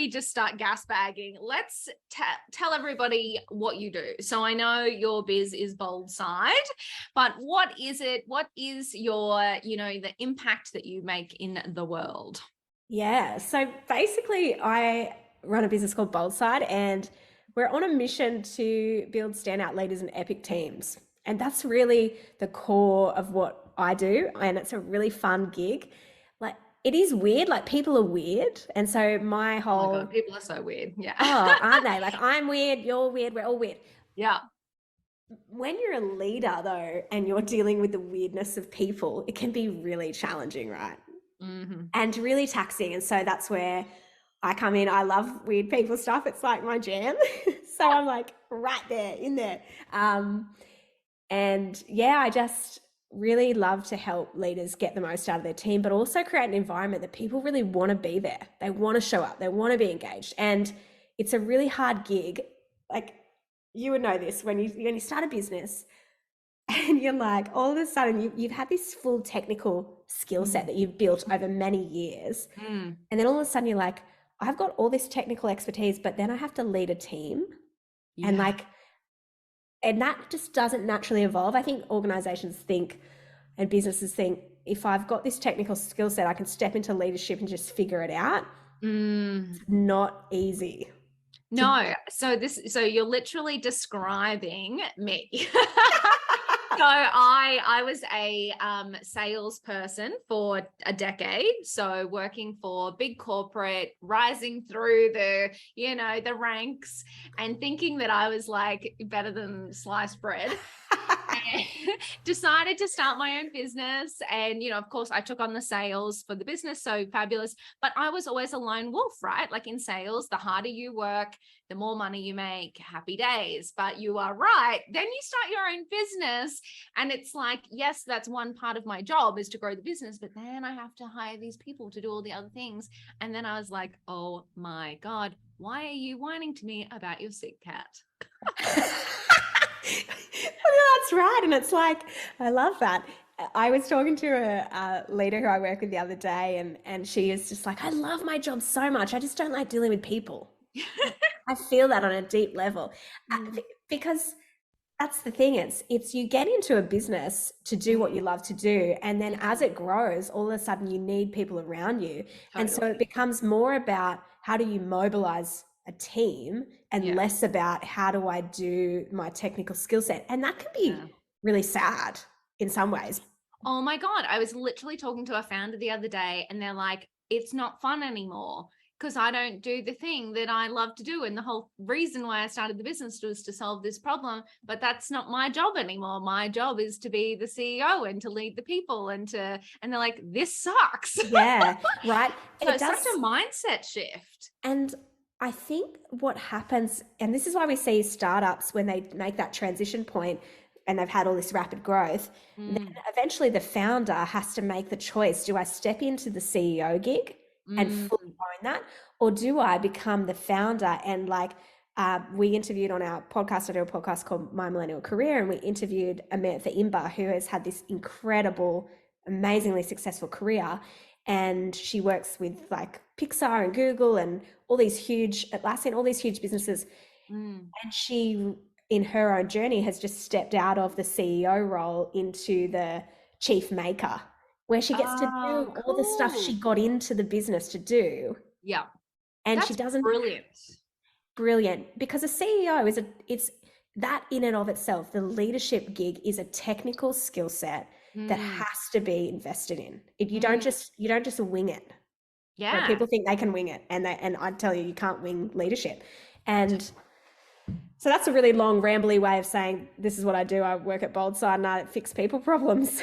we just start gas bagging, let's tell everybody what you do. So I know your biz is Boldside, but what is it? What is your, you know, the impact that you make in the world? Yeah. So basically, I run a business called Boldside, and we're on a mission to build standout leaders and epic teams. And that's really the core of what I do. And it's a really fun gig. Like, it is weird. Like, people are weird. And so my Oh my God, whole, people are so weird. Yeah. oh, aren't they? Like, I'm weird, you're weird, we're all weird. Yeah. When you're a leader, though, and you're dealing with the weirdness of people, it can be really challenging, right? Mm-hmm. And really taxing. And so that's where I come in. I love weird people stuff. It's like my jam. So I'm like right there in there. And yeah, I just really love to help leaders get the most out of their team, but also create an environment that people really want to be there. They want to show up. They want to be engaged. And it's a really hard gig. Like, you would know this when you start a business, and you're like, all of a sudden you've had this full technical skill set that you've built over many years. Mm. And then all of a sudden you're like, I've got all this technical expertise, but then I have to lead a team. And Yeah. and that just doesn't naturally evolve. I think organizations think and businesses think, if I've got this technical skill set, I can step into leadership and just figure it out. Mm. It's not easy. No. So you're literally describing me. So I was a salesperson for a decade. So working for big corporate, rising through the, you know, the ranks, and thinking that I was like better than sliced bread. Decided to start my own business, and you know, of course I took on the sales for the business, so fabulous, but I was always a lone wolf, right? Like in sales, the harder you work, the more money you make, happy days. But you are right, then you start your own business, and it's like, yes, that's one part of my job is to grow the business, but then I have to hire these people to do all the other things. And then I was like, oh my God, why are you whining to me about your sick cat? That's right. And it's like, I love that. I was talking to a leader who I work with the other day, and she is just like, I love my job so much. I just don't like dealing with people. I feel that on a deep level. Because that's the thing. It's you get into a business to do what you love to do. And then as it grows, all of a sudden you need people around you. And so it becomes more about how do you mobilize a team and less about how do I do my technical skill set. And that can be really sad in some ways. Oh my God. I was literally talking to a founder the other day, and they're like, it's not fun anymore because I don't do the thing that I love to do. And the whole reason why I started the business was to solve this problem, but that's not my job anymore. My job is to be the CEO and to lead the people and they're like, this sucks. Yeah, right. So it's such a mindset shift. And I think what happens, and this is why we see startups when they make that transition point and they've had all this rapid growth, then eventually the founder has to make the choice. Do I step into the CEO gig and fully own that? Or do I become the founder? And like we interviewed on our podcast, I do a podcast called My Millennial Career, and we interviewed Amantha Imber, who has had this incredible, amazingly successful career. And she works with like Pixar and Google and all these huge, Atlassian, all these huge businesses. And she, in her own journey, has just stepped out of the CEO role into the chief maker, where she gets to do all the stuff she got into the business to do. Yeah. And that's she doesn't. Brilliant. Because a CEO it's that in and of itself, the leadership gig is a technical skill set that has to be invested in. You don't just wing it. Yeah. Right? People think they can wing it, and I tell you, you can't wing leadership. And so that's a really long, rambly way of saying this is what I do. I work at Boldside and I fix people problems.